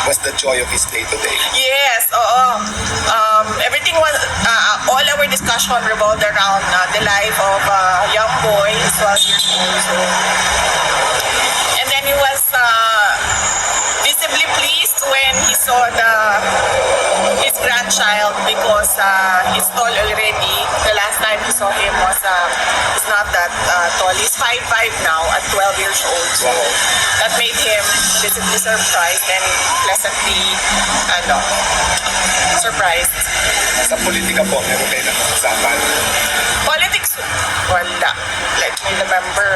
was the joy of his day today? Yes, oo. Everything was, all our discussion revolved around the life of a young boy, 12 years old. So, and then he was visibly pleased when he saw his grandchild because he's tall already. The last time he saw him was, he's not that tall. He's 5'5" now at 12 years old. So that made him visibly surprised and pleasantly, surprised. Sa politika po, meron kayo nakakasapan? Politics, wala. Let me remember,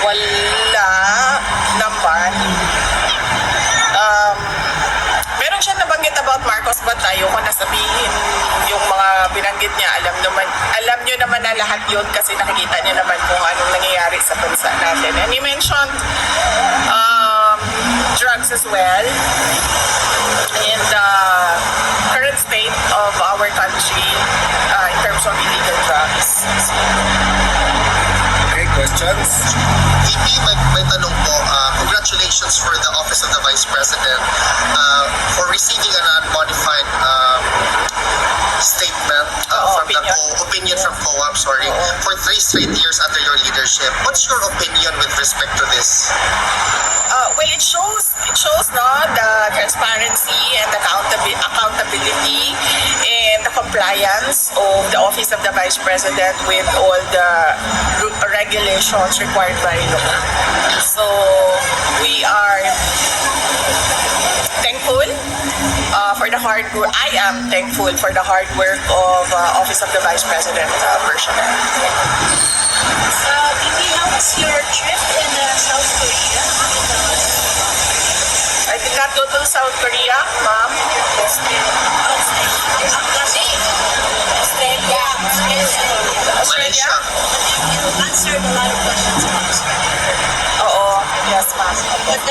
wala naman. Meron siya nabanggit about Marcos, but ayoko na sabihin yung mga binanggit niya. Alam nyo naman na lahat yun kasi nakikita niyo naman kung anong nangyayari sa bansa natin. And he mentioned drugs as well and the current state of our country in terms of illegal drugs. Okay, questions? VP, may tanong po. Congratulations for the Office of the Vice President for receiving an unmodified statement from opinion from COAP, for 3 straight years under your leadership. What's your opinion with respect to this? Well, it shows the transparency and accountability and the compliance of the Office of the Vice President with all the regulations required by law. So we are thankful for the hard work. I am thankful for the hard work of Office of the Vice President personnel. VP, how was your trip in South Korea? I did not go to South Korea, ma'am. Australia? You answered a lot of questions about Australia. Oo, yes, ma'am. But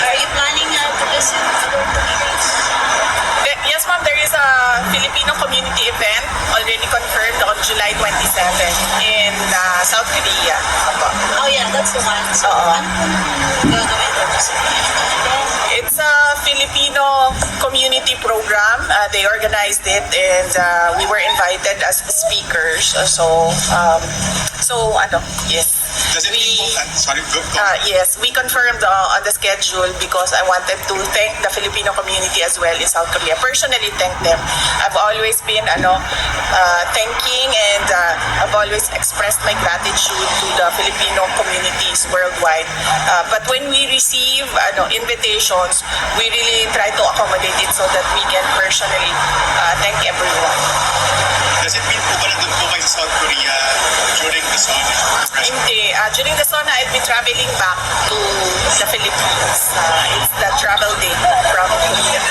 are you planning to visit other countries? Yes, ma'am, there is a Filipino community event already confirmed on July 27 in South Korea. Oh yeah, that's the one. So, ano pong gagawin doon? It's a Filipino community program. They organized it and we were invited as speakers. Yes. Does it Yes, we confirmed on the schedule because I wanted to thank the Filipino community as well in South Korea. Personally, thank them. I've always been thanking and I've always expressed my gratitude to the Filipino communities worldwide. But when we receive invitations, we really try to accommodate it so that we can personally thank everyone. Does it mean po ba nandun po kayo sa South Korea during the SONA? Hindi. During the SONA, I'll be traveling back to the Philippines. It's the travel day from Korea.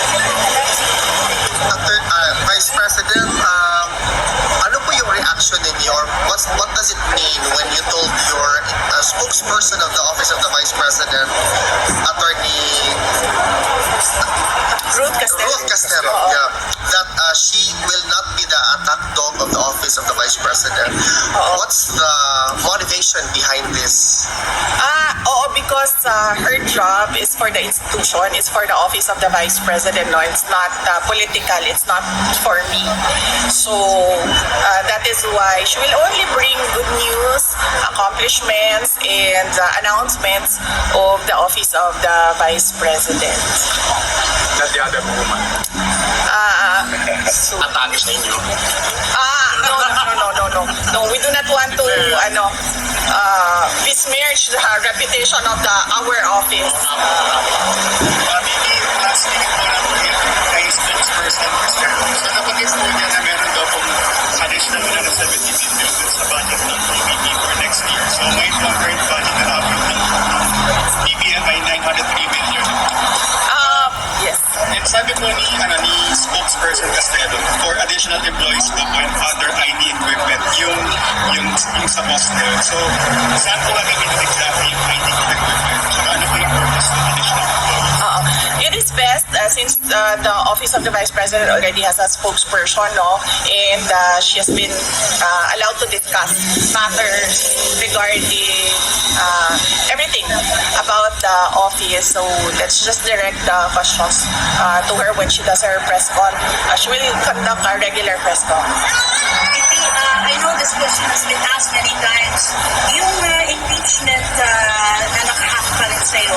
Vice President, ano po yung reaction ninyo, or what does it mean when you told your spokesperson of the Office of the Vice President, Attorney Ruth Castelo, that she will not be the attack dog of the Office of the Vice President? What's the motivation behind this? Because her job is for the institution, it's for the Office of the Vice President. No, it's not political, it's not for me. So that is why she will only bring good news, accomplishments, and announcements of the Office of the Vice President. Not the other woman. Atake sa inyo? No, we do not want to besmirch the reputation of our office. Lastly, kay spokesperson, so nabanggit po niya na meron daw pong additional na 70 million sa budget ng PBB for next year. So may current budget na namin ng PBM ay 903 million. Yes. And sabi po ni spokesperson Castelo, for additional employees po and other IT equipment, yung sa hostel. So, saan po gagamitin exactly yung IT equipment? So, ano po yung purpose ng additional employees? It is best since the Office of the Vice President already has a spokesperson, no? And she has been allowed to discuss matters regarding everything about the office. So let's just direct the questions to her when she does her press con. She will conduct a regular press con. I know this question has been asked many times. Yung impeachment na nakahak pa rin sa'yo,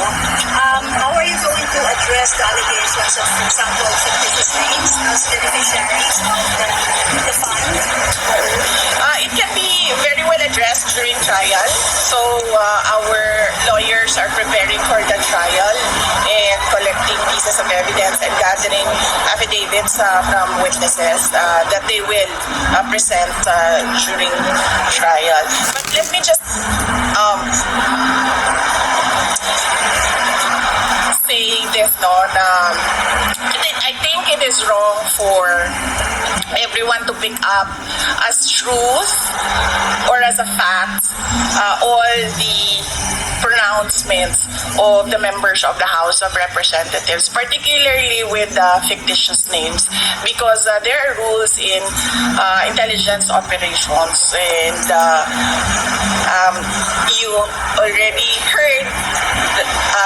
how are you going to address the allegations of, for example, fictitious names as beneficiaries of the fund? It can be very well addressed during trial. So our lawyers are preparing for the trial and collecting pieces of evidence and gathering affidavits from witnesses that they will present during trial. But let me just say this, no, na I think it is wrong for everyone to pick up as truth or as a fact all the pronouncements of the members of the House of Representatives, particularly with fictitious names, because there are rules in intelligence operations, and you already heard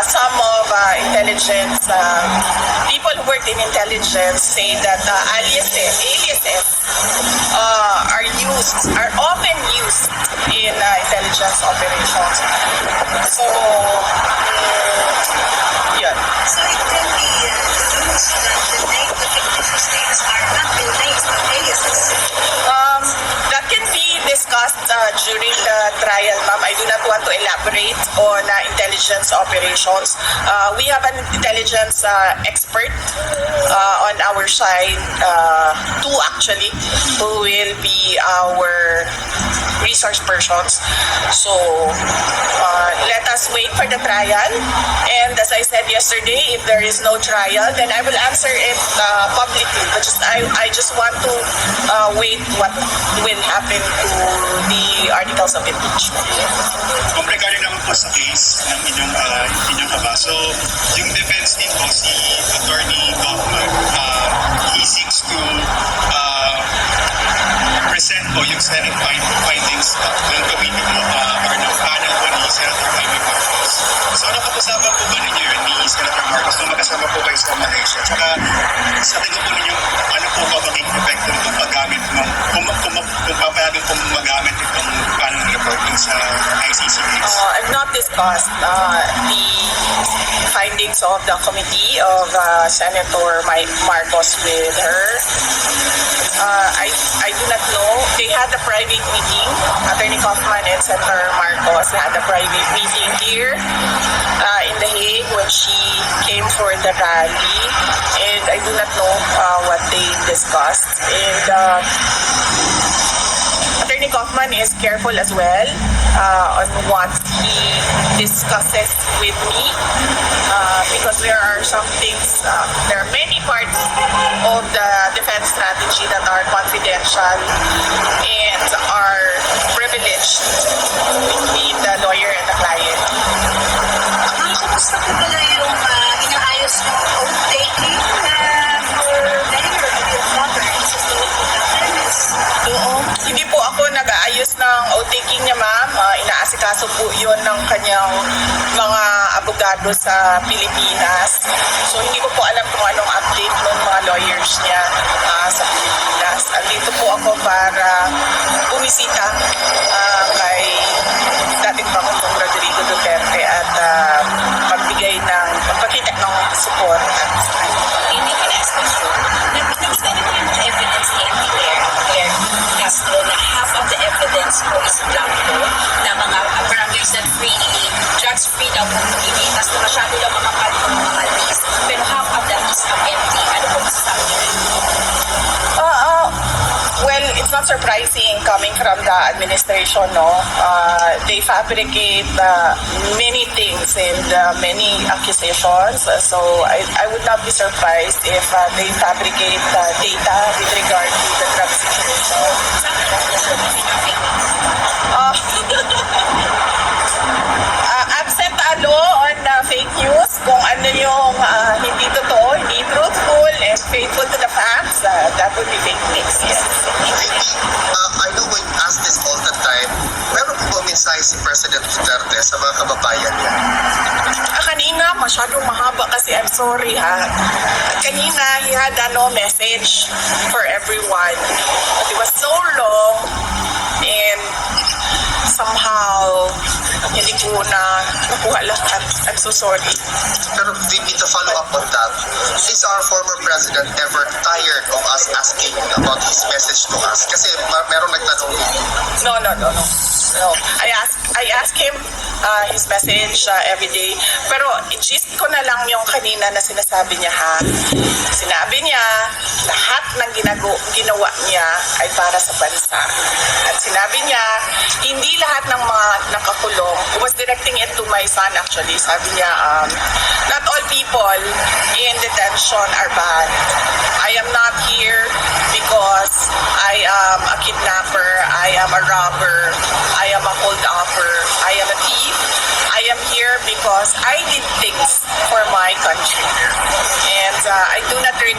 some of intelligence people who work in intelligence say that aliases are often used in intelligence operations. So, yeah. So it can be used that the fictitious names are not real names, but aliases. That can be discussed during the trial, ma'am. I do not want to elaborate on intelligence operations. We have an intelligence expert on our side, two actually, who will be our resource persons. So let us wait for the trial. And as I said yesterday, if there is no trial, then I will answer it publicly. But I just want to wait what will happen to the articles of impeachment. Regarding naman po sa case ng inyong aba, so yung defense team po, si Attorney Kaufman, he seeks to present po yung Senate findings ng committee po or ng panel po ni Senator Hegue. So nakapag-usapan po ba ninyo yun ni Senator Marcos nung magkasama po kayo sa Malaysia? Tsaka sa tingin po ninyo, ano po ba maging effect ng paggamit ng kung papayagan po magamit itong panel reporting sa ICC case? I've not discussed the findings of the committee of Senator Marcos with her. I do not know. They had a private meeting. Attorney Kaufman and Senator Marcos had a private meeting here in The Hague when she came for the rally. And I do not know what they discussed. And Attorney Kaufman is careful as well on what he discusses with me because there are some things, there are many parts of the defense strategy that are confidential and are privileged between the lawyer and the client. Kamusta po pala yung inaayos ng oath-taking for mayor of your province sa loob ng Philippines? Oo. Hindi po ako nag-aayos ng oath-taking niya, ma'am. Inaasikaso po yun ng kanyang mga abogado sa Pilipinas. So, hindi ko po alam kung anong update ng mga lawyers niya sa Pilipinas. Andito po ako para bumisita kay dating Pangulong Rodrigo Duterte at magpakita ng support. Hindi ko na question. Nagkita na yung evidence ni Claire Castro na half of the evidence po is blanco na mga parameters that freely, drugs-free daw po hindi. Tapos masyado daw mga mga list. Pero half of that is empty. Ano po masasabi niyo? Well, it's not surprising coming from the administration, no? They fabricate many things and many accusations. So I would not be surprised if they fabricate data with regard to the drug situation. Absent law on fake news, kung ano yung hindi totoo, hindi truthful, President Duterte sa mga kababayan niya? Kanina, masyadong mahaba kasi I'm sorry ha. Kanina, he had message for everyone. But it was so long and somehow hindi ko na nakuha lahat. I'm so sorry. Pero VP, to follow up on that, is our former president ever tired of us asking about his message to us? Kasi meron nagtanong dito. No. I ask him his message every day. Pero i-gist ko na lang yung kanina na sinasabi niya ha. Sinabi niya, lahat ng ginawa niya ay para sa bansa. At sinabi niya, hindi lahat ng mga nakakulong, he was directing it to my son actually. Sabi niya, not all people in detention are bad. I am not here because I am a kidnapper, I am a robber, I am a holdupper, I am a thief. I am here because I did things for my country. And I do not regret